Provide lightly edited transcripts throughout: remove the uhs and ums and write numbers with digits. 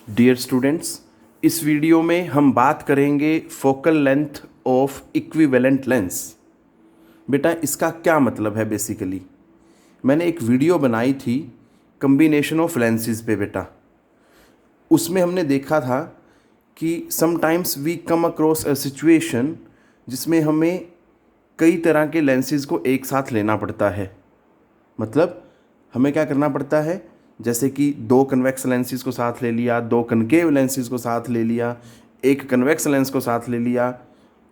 Dear students, इस video में हम बात करेंगे focal length of equivalent lens. बेटा इसका क्या मतलब है? बेसिकली मैंने एक वीडियो बनाई थी कम्बिनेशन ऑफ लेंसेज पे बेटा। उसमें हमने देखा था कि sometimes we come across a situation जिसमें हमें कई तरह के लेंसेज को एक साथ लेना पड़ता है। मतलब हमें क्या करना पड़ता है, जैसे कि दो कन्वेक्स लेंसेज को साथ ले लिया, दो कनकेव लेंसेज को साथ ले लिया, एक कन्वेक्स लेंस को साथ ले लिया,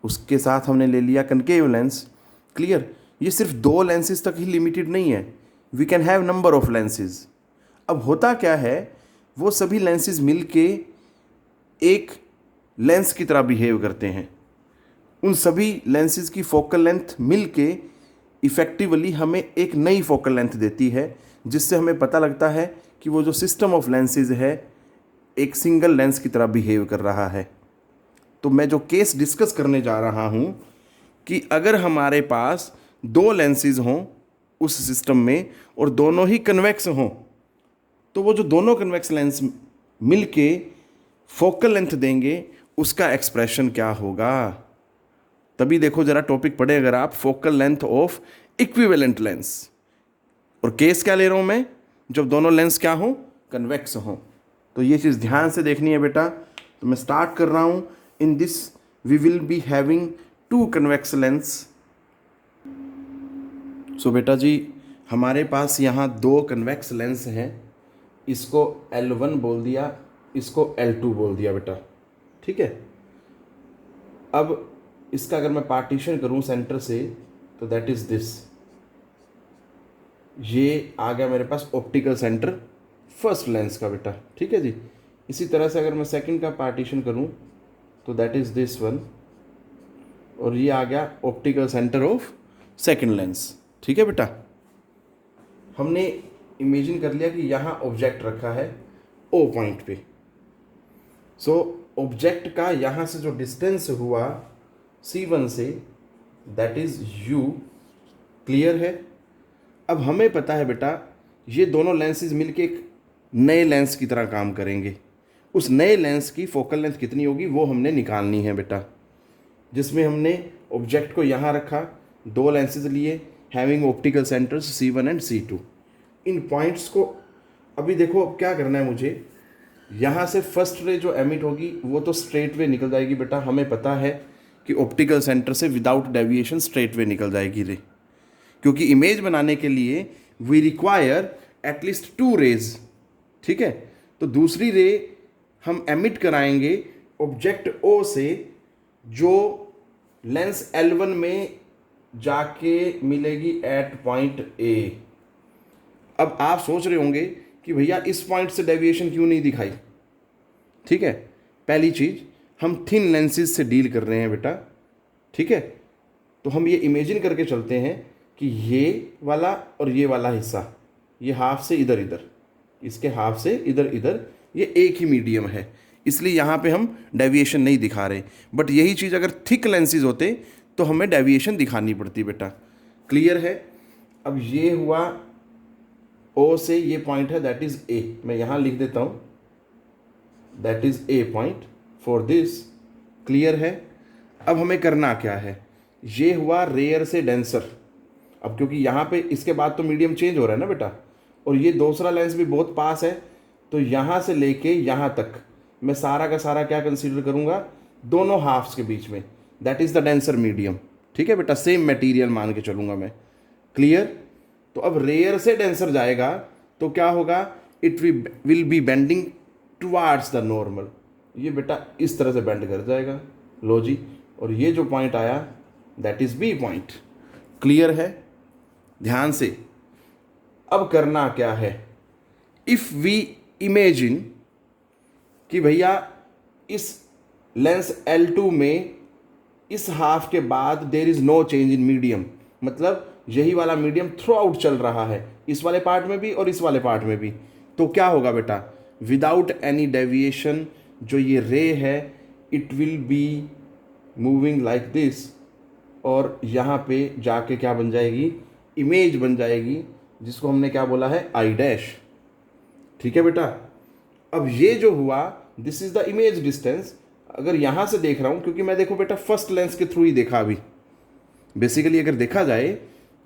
उसके साथ हमने ले लिया कनकेव लेंस। क्लियर? ये सिर्फ दो लेंसेज तक ही लिमिटेड नहीं है, we can have number of lenses. अब होता क्या है, वो सभी लेंसेज मिलके एक लेंस की तरह बिहेव करते हैं। उन सभी लेंसेज की फोकल लेंथ मिलके इफ़ेक्टिवली हमें एक नई फोकल लेंथ देती है, जिससे हमें पता लगता है कि वो जो सिस्टम ऑफ लेंसेज है एक सिंगल लेंस की तरह बिहेव कर रहा है। तो मैं जो केस डिस्कस करने जा रहा हूँ कि अगर हमारे पास दो लेंसेज हों उस सिस्टम में और दोनों ही कन्वेक्स हों, तो वो जो दोनों कन्वेक्स लेंस मिलके फोकल लेंथ देंगे, उसका एक्सप्रेशन क्या होगा। तभी देखो जरा टॉपिक पढ़े अगर आप, focal length of equivalent lens. और केस क्या ले रहा हूं मैं, जब दोनों लेंस क्या हो, कन्वेक्स हो। तो ये चीज़ ध्यान से देखनी है बेटा। तो मैं स्टार्ट कर रहा हूं। In this we will be having two convex lens. So बेटा जी, हमारे पास यहाँ दो कन्वेक्स लेंस हैं। इसको L1 बोल दिया, इसको L2 बोल दिया बेटा। ठीक है। अब इसका अगर मैं पार्टीशन करूं सेंटर से, तो दैट इज दिस। ये आ गया मेरे पास ऑप्टिकल सेंटर फर्स्ट लेंस का बेटा। ठीक है जी। इसी तरह से अगर मैं सेकंड का पार्टीशन करूं, तो दैट इज दिस वन, और ये आ गया optical centre of second lens. ठीक है बेटा। हमने इमेजिन कर लिया कि यहाँ ऑब्जेक्ट रखा है O पॉइंट पे। सो ऑब्जेक्ट का यहाँ से जो डिस्टेंस हुआ C1 से, दैट इज U। क्लियर है? अब हमें पता है बेटा, ये दोनों लेंसेज मिलके एक नए लेंस की तरह काम करेंगे। उस नए लेंस की फोकल लेंथ कितनी होगी वो हमने निकालनी है बेटा। जिसमें हमने ऑब्जेक्ट को यहाँ रखा, दो लेंसेज लिए, having optical centres C1 and C2। In points को अभी देखो, अब क्या करना है मुझे, यहाँ से फर्स्ट रे जो एमिट होगी वो तो स्ट्रेट वे निकल जाएगी बेटा। हमें पता है कि ऑप्टिकल सेंटर से विदाउट डेविएशन स्ट्रेट वे निकल जाएगी रे, क्योंकि इमेज बनाने के लिए we require at least two rays. ठीक है। तो दूसरी रे हम एमिट कराएंगे ऑब्जेक्ट O से, जो लेंस L1 में जाके मिलेगी एट पॉइंट A। अब आप सोच रहे होंगे कि भैया इस पॉइंट से डेविएशन क्यों नहीं दिखाई। ठीक है। पहली चीज, हम थिन लेंसेज से डील कर रहे हैं बेटा। ठीक है। तो हम ये इमेजिन करके चलते हैं कि ये वाला और ये वाला हिस्सा, ये हाफ से इधर इधर, इसके हाफ से इधर इधर, ये एक ही मीडियम है, इसलिए यहाँ पे हम डेविएशन नहीं दिखा रहे। बट यही चीज़ अगर थिक लेंसेज होते तो हमें डेविएशन दिखानी पड़ती बेटा। क्लियर है? अब ये हुआ O से, ये पॉइंट है दैट इज A। मैं यहाँ लिख देता हूँ that is A point for this. Clear है? अब हमें करना क्या है, ये हुआ रेयर से डेंसर। अब क्योंकि यहाँ पे इसके बाद तो मीडियम चेंज हो रहा है ना बेटा, और ये दूसरा लेंस भी बहुत पास है, तो यहाँ से लेके यहाँ तक मैं सारा का सारा क्या कंसीडर करूँगा, दोनों हाफ्स के बीच में, that is the denser medium. ठीक है बेटा, सेम मटेरियल मान के चलूँगा मैं। क्लियर? तो अब रेयर से डेंसर जाएगा तो क्या होगा, it will be bending towards the normal. ये बेटा इस तरह से बेंड कर जाएगा। लो जी, और ये जो पॉइंट आया that is B point. Clear है? ध्यान से। अब करना क्या है, इफ वी इमेजिन कि भैया इस लेंस L2 में इस हाफ के बाद there is no change in medium, मतलब यही वाला मीडियम थ्रू आउट चल रहा है, इस वाले पार्ट में भी और इस वाले पार्ट में भी। तो क्या होगा बेटा, विदाउट एनी डेविएशन जो ये रे है, it will be moving like this, और यहाँ पे जाके क्या बन जाएगी, इमेज बन जाएगी, जिसको हमने क्या बोला है, I डैश। ठीक है बेटा। अब ये जो हुआ this is the image distance. अगर यहाँ से देख रहा हूँ, क्योंकि मैं देखो बेटा फर्स्ट लेंस के थ्रू ही देखा अभी, बेसिकली अगर देखा जाए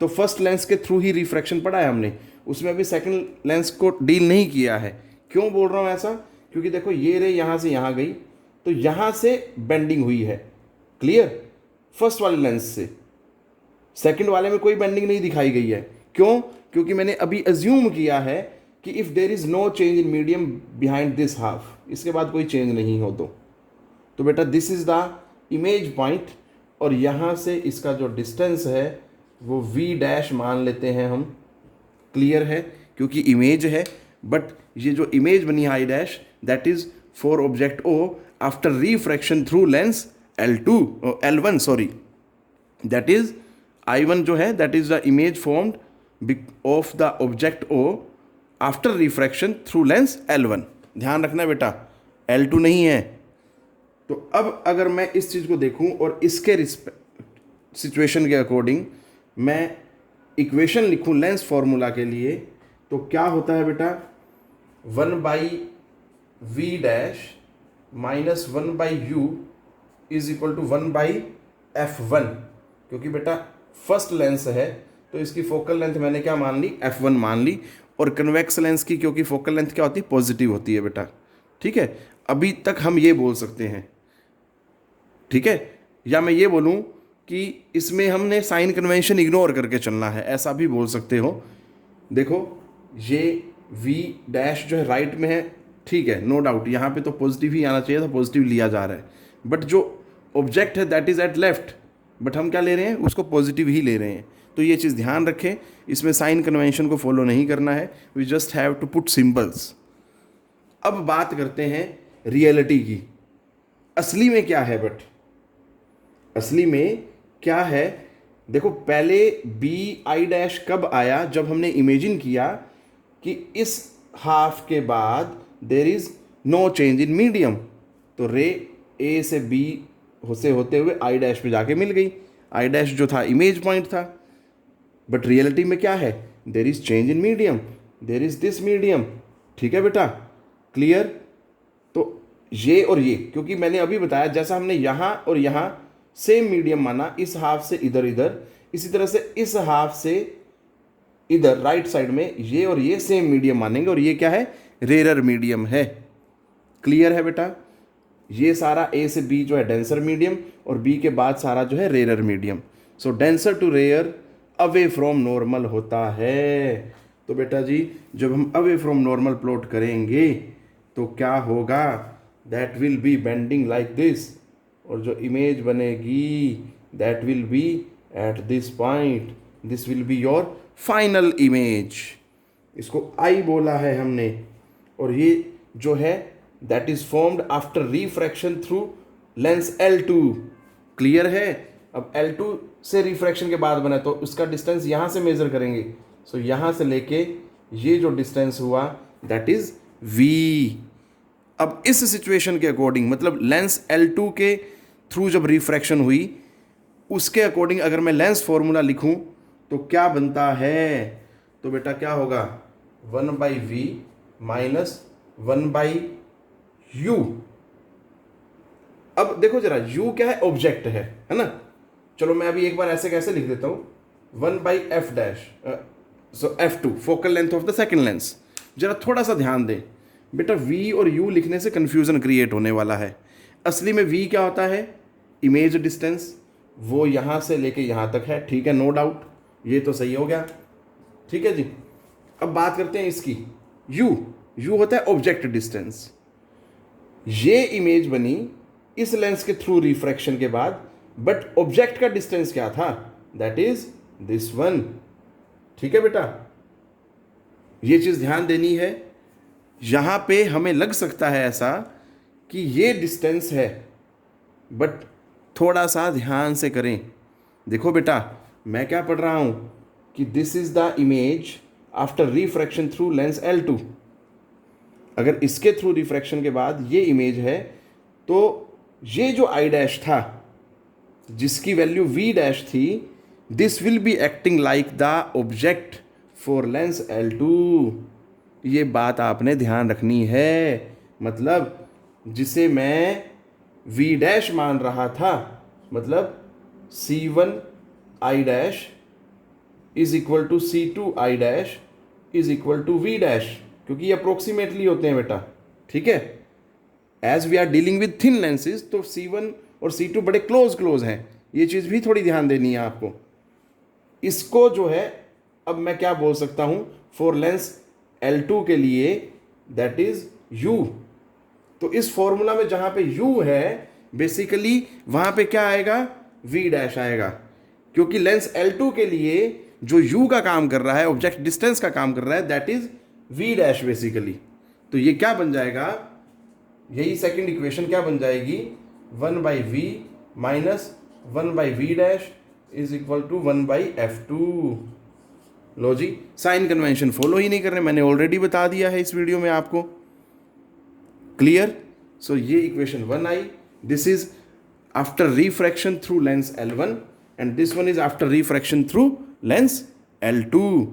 तो फर्स्ट लेंस के थ्रू ही रिफ्रैक्शन पढ़ा है हमने, उसमें अभी सेकंड लेंस को डील नहीं किया है। क्यों बोल रहा हूँ ऐसा? क्योंकि देखो ये रे यहाँ से यहाँ गई तो यहाँ से बेंडिंग हुई है, क्लियर, फर्स्ट वाले लेंस से। सेकंड वाले में कोई बेंडिंग नहीं दिखाई गई है। क्यों? क्योंकि मैंने अभी अज्यूम किया है कि if there is no change in medium behind this half, इसके बाद कोई चेंज नहीं हो तो बेटा this is the image point, और यहाँ से इसका जो डिस्टेंस है वो v डैश मान लेते हैं हम, क्लियर है, क्योंकि इमेज है। बट ये जो इमेज बनी I dash, that is for object O after refraction through lens L1 sorry, that is I1 जो है that is the image formed of the object O after refraction through lens L1। ध्यान रखना बेटा, L2 नहीं है। तो अब अगर मैं इस चीज़ को देखूं और इसके सिचुएशन के अकॉर्डिंग मैं इक्वेशन लिखूं लेंस फॉर्मूला के लिए, तो क्या होता है बेटा, 1/v dash minus 1/u is equal to 1/f1। क्योंकि बेटा फर्स्ट लेंस है तो इसकी फोकल लेंथ मैंने क्या मान ली, f1 मान ली, और कन्वेक्स लेंस की क्योंकि फोकल लेंथ क्या होती है, पॉजिटिव होती है बेटा, ठीक है। अभी तक हम ये बोल सकते हैं, ठीक है, या मैं ये बोलूं कि इसमें हमने साइन कन्वेंशन इग्नोर करके चलना है, ऐसा भी बोल सकते हो। देखो ये v डैश जो है राइट में है, ठीक है, नो डाउट, यहाँ पे तो पॉजिटिव ही आना चाहिए था, पॉजिटिव लिया जा रहा है, बट जो ऑब्जेक्ट है that is at left, but हम क्या ले रहे हैं, उसको पॉजिटिव ही ले रहे हैं। तो ये चीज़ ध्यान रखें, इसमें साइन कन्वेंशन को फॉलो नहीं करना है, we just have to put symbols. अब बात करते हैं रियलिटी की, असली में क्या है, बट असली में क्या है, देखो पहले बी आई डैश कब आया, जब हमने इमेजिन किया कि इस हाफ के बाद there is no change in medium, तो रे ए से बी से होते हुए आई डैश पे जाके मिल गई। आई डैश जो था इमेज पॉइंट था, बट रियलिटी में क्या है, there is change in medium, there is this medium, ठीक है बेटा, क्लियर। तो ये और ये, क्योंकि मैंने अभी बताया जैसा हमने यहाँ और यहाँ सेम मीडियम माना, इस हाफ से इधर इधर, इसी तरह से इस हाफ से इधर राइट साइड में ये और ये सेम मीडियम मानेंगे, और ये क्या है, रेयर मीडियम है, क्लियर है बेटा। ये सारा ए से बी जो है डेंसर मीडियम, और बी के बाद सारा जो है rare medium. So denser to rare away from normal होता है। तो बेटा जी जब हम अवे फ्रॉम नॉर्मल प्लॉट करेंगे तो क्या होगा, that will be bending like this, और जो इमेज बनेगी that will be at this point, this will be your final image. इसको आई बोला है हमने, और ये जो है that is formed after refraction through lens L2, clear है। अब L2 से रिफ्रैक्शन के बाद बना तो उसका डिस्टेंस यहाँ से मेजर करेंगे, सो यहाँ से लेके ये जो डिस्टेंस हुआ दैट इज v। अब इस सिचुएशन के अकॉर्डिंग, मतलब लेंस L2 के थ्रू जब रिफ्रैक्शन हुई उसके अकॉर्डिंग अगर मैं लेंस फॉर्मूला लिखूं तो क्या बनता है, तो बेटा क्या होगा, 1/v माइनस 1/u। अब देखो जरा u क्या है, ऑब्जेक्ट है ना। चलो मैं अभी एक बार ऐसे कैसे लिख देता हूँ, 1/f dash, so f2 focal length of the second lens. जरा थोड़ा सा ध्यान दें बेटा, v और u लिखने से कंफ्यूजन क्रिएट होने वाला है। असली में v क्या होता है, इमेज डिस्टेंस, वो यहाँ से लेके यहाँ तक है, ठीक है, नो डाउट, ये तो सही हो गया, ठीक है जी। अब बात करते हैं इसकी, u होता है ऑब्जेक्ट डिस्टेंस। ये इमेज बनी इस लेंस के थ्रू रिफ्रैक्शन के बाद, बट ऑब्जेक्ट का डिस्टेंस क्या था, दैट इज दिस वन, ठीक है बेटा। ये चीज़ ध्यान देनी है, यहाँ पे हमें लग सकता है ऐसा कि ये डिस्टेंस है, बट थोड़ा सा ध्यान से करें। देखो बेटा मैं क्या पढ़ रहा हूँ कि this is the image after refraction through lens L2। अगर इसके थ्रू रिफ्रैक्शन के बाद ये इमेज है तो ये जो आई डैश था जिसकी वैल्यू v डैश थी, this will be acting like the object for Lenz L2। ये बात आपने ध्यान रखनी है, मतलब जिसे मैं V डैश मान रहा था, मतलब C1 I dash is equal to C2 I dash is equal to V dash, क्योंकि ये अप्रोक्सीमेटली होते हैं बेटा, ठीक है। As we are dealing with thin lenses तो C1 और C2 बड़े क्लोज हैं, ये चीज़ भी थोड़ी ध्यान देनी है आपको। इसको जो है अब मैं क्या बोल सकता हूँ फॉर लेंस L2 के लिए, दैट इज U। तो इस फॉर्मूला में जहाँ पे U है बेसिकली वहाँ पे क्या आएगा, V डैश आएगा, क्योंकि लेंस L2 के लिए जो U का काम कर रहा है, ऑब्जेक्ट डिस्टेंस का काम कर रहा है, that is V dash basically. तो ये क्या बन जाएगा, यही सेकंड इक्वेशन क्या बन जाएगी, 1/V minus 1/V dash is equal to 1/F2। लो जी, साइन कन्वेंशन फॉलो ही नहीं कर रहे, मैंने ऑलरेडी बता दिया है इस वीडियो में आपको। क्लियर? सो ये equation 1 I, this is after refraction through lens L1 and this one is after refraction through lens L2।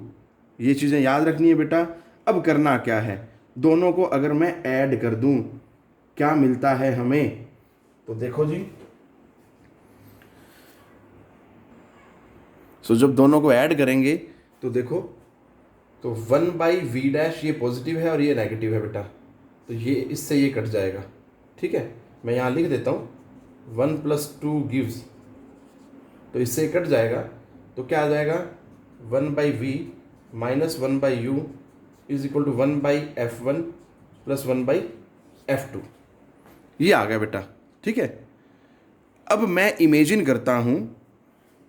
ये चीज़ें याद रखनी है बेटा। अब करना क्या है, दोनों को अगर मैं ऐड कर दूं क्या मिलता है हमें, तो देखो जी। सो जब दोनों को ऐड करेंगे तो देखो, तो 1/V डैश ये पॉजिटिव है और ये नेगेटिव है बेटा, तो ये इससे ये कट जाएगा, ठीक है। मैं यहाँ लिख देता हूँ 1 + 2 गिव्स, तो इससे कट जाएगा, तो क्या आ जाएगा 1/V minus 1/U is equal to 1/F1 plus 1/F2। ये आ गया बेटा, ठीक है। अब मैं इमेजिन करता हूँ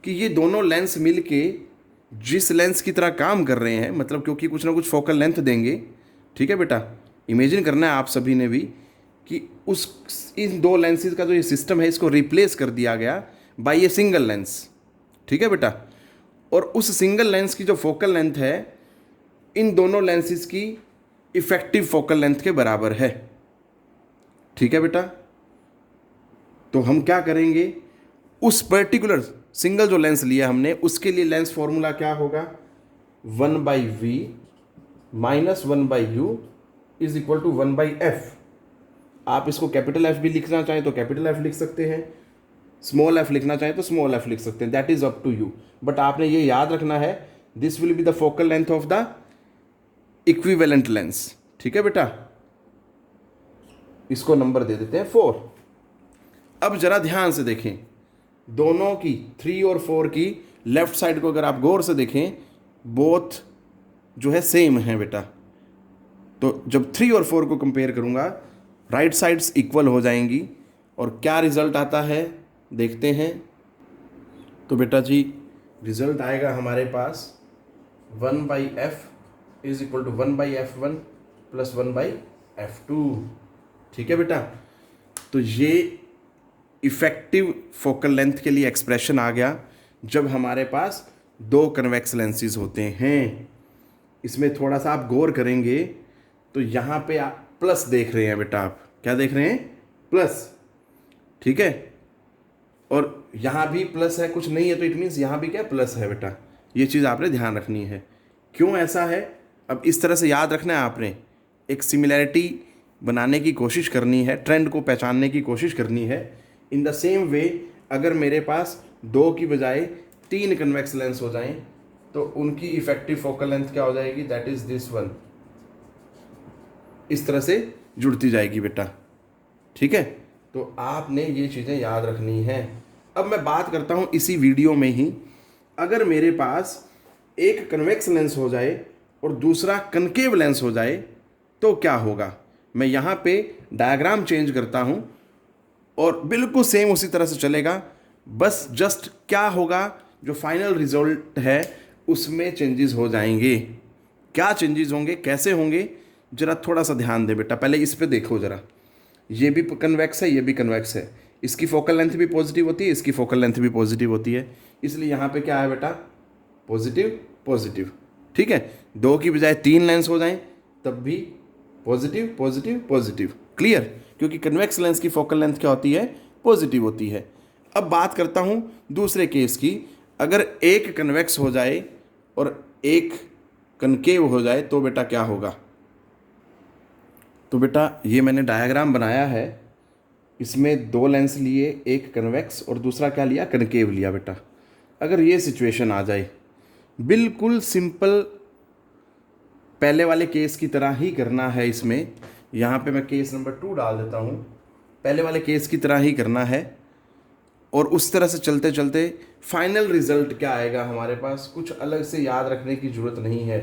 कि ये दोनों लेंस मिलके जिस लेंस की तरह काम कर रहे हैं, मतलब क्योंकि कुछ ना कुछ फोकल लेंथ देंगे, ठीक है बेटा। इमेजिन करना है आप सभी ने भी कि इन दो लेंसेज का जो ये सिस्टम है इसको रिप्लेस कर दिया गया बाय ये सिंगल लेंस, ठीक है बेटा। और उस सिंगल लेंस की जो फोकल लेंथ है इन दोनों लेंसेज की इफेक्टिव फोकल लेंथ के बराबर है, ठीक है बेटा। तो हम क्या करेंगे, उस पर्टिकुलर सिंगल जो लेंस लिया हमने उसके लिए लेंस फॉर्मूला क्या होगा, 1/V minus 1/U is equal to 1/F। आप इसको कैपिटल F भी लिखना चाहें तो कैपिटल F लिख सकते हैं, स्मॉल f लिखना चाहें तो स्मॉल f लिख सकते हैं, that is up to you. But आपने ये याद रखना है this will be the focal length of the equivalent lens, ठीक है बेटा। इसको नंबर दे देते हैं 4। अब जरा ध्यान से देखें, दोनों की 3 और 4 की लेफ्ट साइड को अगर आप गौर से देखें, बोथ जो है सेम है बेटा। तो जब 3 और 4 को कंपेयर करूंगा राइट साइड्स इक्वल हो जाएंगी, और क्या रिजल्ट आता है देखते हैं। तो बेटा जी रिजल्ट आएगा हमारे पास 1/F is equal to 1/F1 plus 1/F2, ठीक है बेटा। तो ये इफेक्टिव फोकल लेंथ के लिए एक्सप्रेशन आ गया जब हमारे पास दो कन्वेक्स लेंसेज होते हैं। इसमें थोड़ा सा आप गौर करेंगे तो यहाँ पे आप प्लस देख रहे हैं बेटा, आप क्या देख रहे हैं, प्लस, ठीक है। और यहाँ भी प्लस है, कुछ नहीं है तो इट मीन्स यहाँ भी क्या प्लस है बेटा। ये चीज़ आपने ध्यान रखनी है। क्यों ऐसा है, अब इस तरह से याद रखना है आपने, एक सिमिलैरिटी बनाने की कोशिश करनी है, ट्रेंड को पहचानने की कोशिश करनी है। इन द सेम वे अगर मेरे पास 2 की बजाय 3 कन्वेक्स लेंस हो जाएं तो उनकी इफेक्टिव फोकल लेंथ क्या हो जाएगी, दैट इज दिस वन, इस तरह से जुड़ती जाएगी बेटा, ठीक है। तो आपने ये चीज़ें याद रखनी है। अब मैं बात करता हूँ इसी वीडियो में ही, अगर मेरे पास एक कन्वेक्स लेंस हो जाए और दूसरा कनकेव लेंस हो जाए तो क्या होगा। मैं यहाँ पे डायग्राम चेंज करता हूँ और बिल्कुल सेम उसी तरह से चलेगा, बस जस्ट क्या होगा, जो फाइनल रिजल्ट है उसमें चेंजेस हो जाएंगे। क्या चेंजेस होंगे, कैसे होंगे, जरा थोड़ा सा ध्यान दे बेटा। पहले इस पे देखो जरा, ये भी कन्वेक्स है, ये भी कन्वेक्स है, इसकी फोकल लेंथ भी पॉजिटिव होती है, इसकी फोकल लेंथ भी पॉजिटिव होती है, इसलिए यहाँ पे क्या है बेटा, पॉजिटिव पॉजिटिव, ठीक है। 2 की बजाय 3 लेंस हो जाएं तब भी पॉजिटिव पॉजिटिव पॉजिटिव, क्लियर, क्योंकि कन्वेक्स लेंस की फोकल लेंथ क्या होती है, पॉजिटिव होती है। अब बात करता हूँ दूसरे केस की, अगर एक कन्वेक्स हो जाए और एक कनकेव हो जाए तो बेटा क्या होगा। तो बेटा ये मैंने डायग्राम बनाया है, इसमें दो लेंस लिए, एक कन्वेक्स और दूसरा क्या लिया, कनकेव लिया बेटा। अगर ये सिचुएशन आ जाए, बिल्कुल सिंपल पहले वाले केस की तरह ही करना है इसमें। यहाँ पे मैं केस नंबर 2 डाल देता हूँ, पहले वाले केस की तरह ही करना है और उस तरह से चलते चलते फाइनल रिजल्ट क्या आएगा हमारे पास, कुछ अलग से याद रखने की ज़रूरत नहीं है।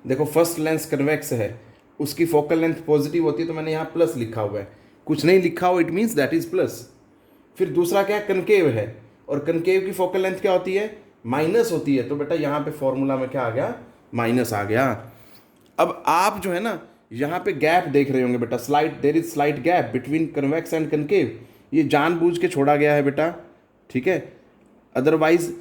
देखो फर्स्ट लेंस कन्वेक्स है, उसकी फोकल लेंथ पॉजिटिव होती है तो मैंने यहाँ प्लस लिखा हुआ है, कुछ नहीं लिखा हो it means that is plus. फिर दूसरा क्या, कनकेव है, और कनकेव की फोकल लेंथ क्या होती है, माइनस होती है, तो बेटा यहाँ पे फॉर्मूला में क्या आ गया, माइनस आ गया। अब आप जो है ना यहाँ पे गैप देख रहे होंगे बेटा, slight, there is slight gap between convex and concave, ये जानबूझ के छोड़ा गया है बेटा, ठीक है। अदरवाइज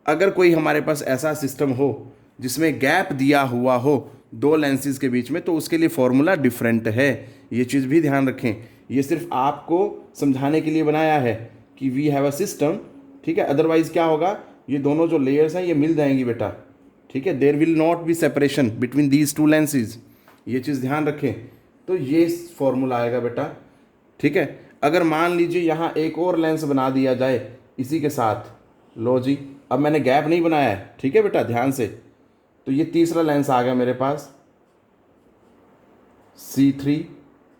अगर कोई हमारे पास ऐसा सिस्टम हो जिसमें गैप दिया हुआ हो दो लेंसेज के बीच में, तो उसके लिए फॉर्मूला डिफरेंट है, ये चीज़ भी ध्यान रखें। ये सिर्फ आपको समझाने के लिए बनाया है कि वी हैव अ सिस्टम, ठीक है। अदरवाइज क्या होगा, ये दोनों जो लेयर्स हैं ये मिल जाएंगी बेटा, ठीक है। There will not be separation between these two lenses, ये चीज़ ध्यान रखें। तो ये फॉर्मूला आएगा बेटा, ठीक है। अगर मान लीजिए यहाँ एक और लेंस बना दिया जाए इसी के साथ, लो जी, अब मैंने गैप नहीं बनाया है, ठीक है बेटा, ध्यान से। तो ये तीसरा लेंस आ गया मेरे पास C3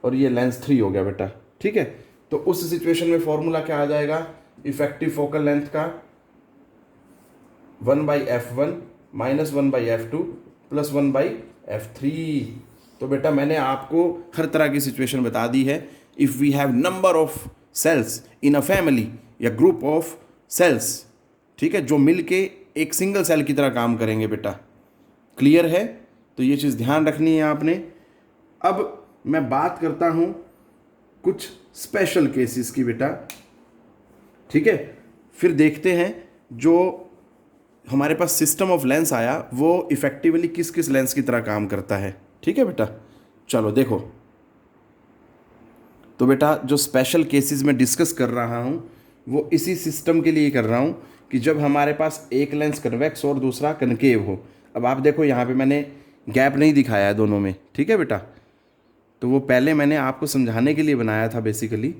और ये लेंस 3 हो गया बेटा, ठीक है। तो उस सिचुएशन में फॉर्मूला क्या आ जाएगा, इफेक्टिव फोकल लेंथ का 1/f1 minus 1/f2 plus 1/f3। तो बेटा मैंने आपको हर तरह की सिचुएशन बता दी है। If we have number of cells in a family या ग्रुप ऑफ सेल्स, ठीक है, जो मिलके एक सिंगल सेल की तरह काम करेंगे बेटा, क्लियर है। तो ये चीज़ ध्यान रखनी है आपने। अब मैं बात करता हूँ कुछ स्पेशल केसेस की बेटा, ठीक है। फिर देखते हैं जो हमारे पास सिस्टम ऑफ लेंस आया वो इफेक्टिवली किस किस लेंस की तरह काम करता है, ठीक है बेटा। चलो देखो, तो बेटा जो स्पेशल केसेस में डिस्कस कर रहा हूँ वो इसी सिस्टम के लिए कर रहा हूँ कि जब हमारे पास एक लेंस कन्वेक्स और दूसरा कनकेव हो। अब आप देखो यहाँ पे मैंने गैप नहीं दिखाया है दोनों में, ठीक है बेटा, तो वो पहले मैंने आपको समझाने के लिए बनाया था बेसिकली।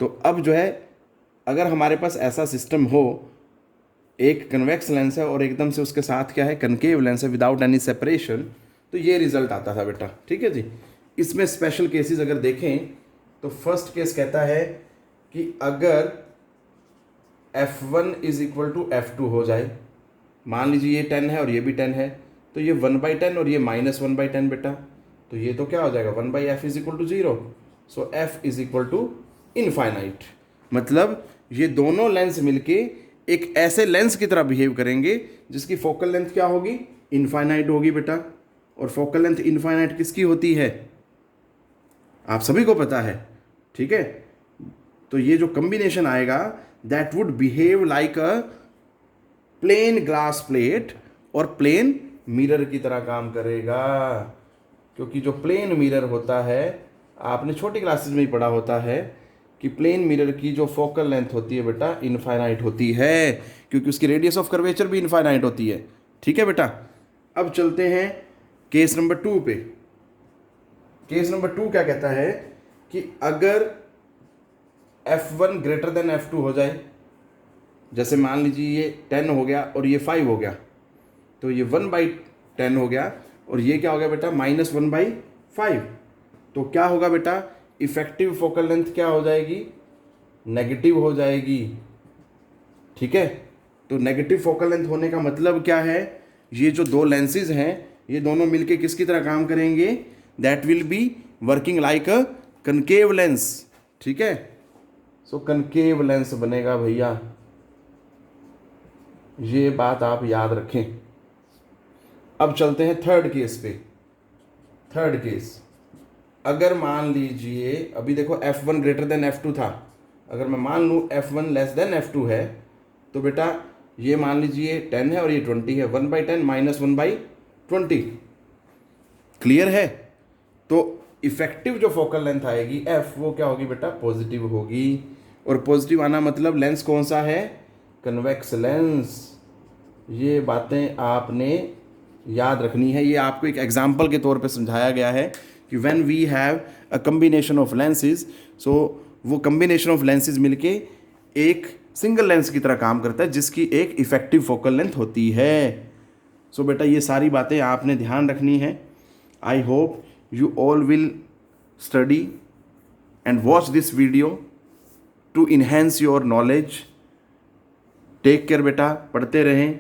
तो अब जो है अगर हमारे पास ऐसा सिस्टम हो, एक कन्वेक्स लेंस है और एकदम से उसके साथ क्या है, कनकेव लेंस है विदाउट एनी सेपरेशन, तो ये रिजल्ट आता था बेटा, ठीक है जी। इसमें स्पेशल केसेस अगर देखें तो फर्स्ट केस कहता है कि अगर f1 is equal to f2 हो जाए, मान लीजिए ये 10 है और ये भी 10 है, तो ये 1/10 और ये -1/10 बेटा, तो ये तो क्या हो जाएगा 1/f is equal to 0, so f is equal to infinite. मतलब ये दोनों लेंस मिलके एक ऐसे लेंस की तरह बिहेव करेंगे जिसकी फोकल लेंथ क्या होगी, इनफाइनाइट होगी बेटा। और फोकल लेंथ इनफाइनाइट किसकी होती है, आप सभी को पता है, ठीक है। तो ये जो कॉम्बिनेशन आएगा that would behave like a plane glass plate और प्लेन मिरर की तरह काम करेगा। क्योंकि जो प्लेन मिरर होता है, आपने छोटी क्लासेस में ही पढ़ा होता है कि प्लेन मिरर की जो फोकल लेंथ होती है बेटा इनफाइनाइट होती है, क्योंकि उसकी रेडियस ऑफ कर्वेचर भी इनफाइनाइट होती है, ठीक है बेटा। अब चलते हैं केस नंबर 2 पे। केस नंबर 2 क्या कहता है कि अगर f1 ग्रेटर देन f2 हो जाए, जैसे मान लीजिए ये 10 हो गया और ये 5 हो गया, तो ये 1/10 हो गया और ये क्या हो गया बेटा -1/5, तो क्या होगा बेटा, इफेक्टिव फोकल लेंथ क्या हो जाएगी, नेगेटिव हो जाएगी, ठीक है। तो नेगेटिव फोकल लेंथ होने का मतलब क्या है, ये जो दो लेंसेज हैं ये दोनों मिलके किसकी तरह काम करेंगे, that will be working like a concave lens, ठीक है। सो कनकेव लेंस बनेगा भैया, ये बात आप याद रखें। अब चलते हैं थर्ड केस पे। थर्ड केस, अगर मान लीजिए अभी देखो f1 ग्रेटर देन f2 था, अगर मैं मान लूँ f1 लेस देन f2 है, तो बेटा ये मान लीजिए 10 है और ये 20 है, 1/10 माइनस 1/20, क्लियर है। तो इफेक्टिव जो फोकल लेंथ आएगी f, वो क्या होगी बेटा, पॉजिटिव होगी। और पॉजिटिव आना मतलब लेंस कौन सा है, कन्वेक्स लेंस। ये बातें आपने याद रखनी है, ये आपको एक एग्जाम्पल के तौर पे समझाया गया है कि when we have a combination of lenses, so वो कम्बिनेशन ऑफ लेंसेज मिलके एक सिंगल लेंस की तरह काम करता है जिसकी एक इफेक्टिव फोकल लेंथ होती है। सो बेटा ये सारी बातें आपने ध्यान रखनी है। I hope you all will study and watch this video to enhance your knowledge. Take care बेटा, पढ़ते रहें।